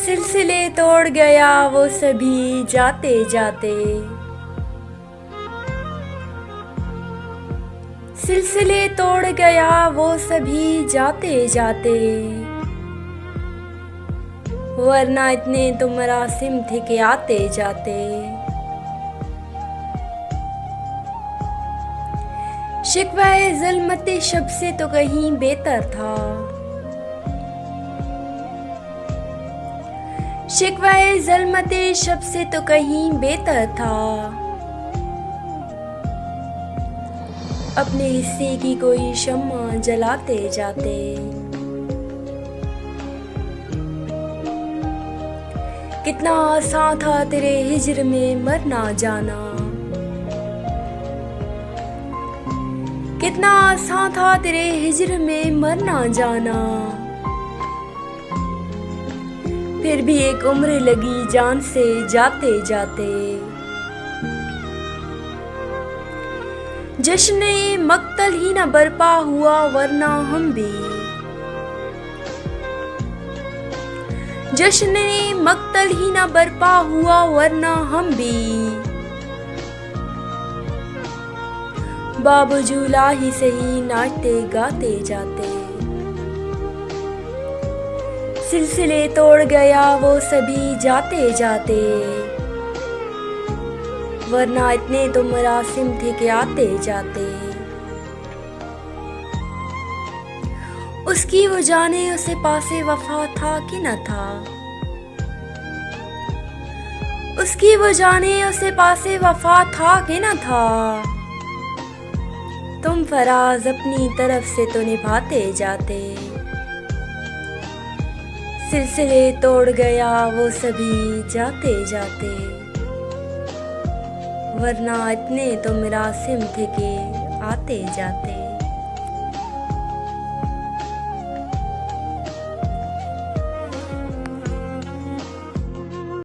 सिलसिले तोड़ गया वो सभी जाते जाते। सिलसिले तोड़ गया वो सभी जाते जाते। वरना इतने तो मरासिम थे कि आते जाते। शिकवाए ज़ुल्मते शब से तो कहीं बेहतर था। शिकवाए ज़ुल्मते शब से तो कहीं बेहतर था। अपने हिस्से की कोई शम्मा जलाते जाते। कितना आसान था तेरे हिज्र में मरना जाना। कितना आसान था तेरे हिज्र में मरना जाना। फिर भी एक उम्र लगी जान से जाते जाते। जश्न-ए मक्तल ही न बरपा हुआ वरना हम भी। जश्न-ए मक्तल ही न बरपा हुआ वरना हम भी। बाबूजूला ही सही नाचते गाते जाते। सिलसिले तोड़ गया वो सभी जाते जाते। वरना इतने तो मरासिम थे कि आते जाते। उसकी वो जाने उसे पासे वफा था कि न था। उसकी वो जाने उसे पासे वफा था कि न था। तुम फराज अपनी तरफ से तो निभाते जाते। सिलसिले तोड़ गया वो सभी जाते जाते। वरना इतने तो मरासिम थे कि आते जाते।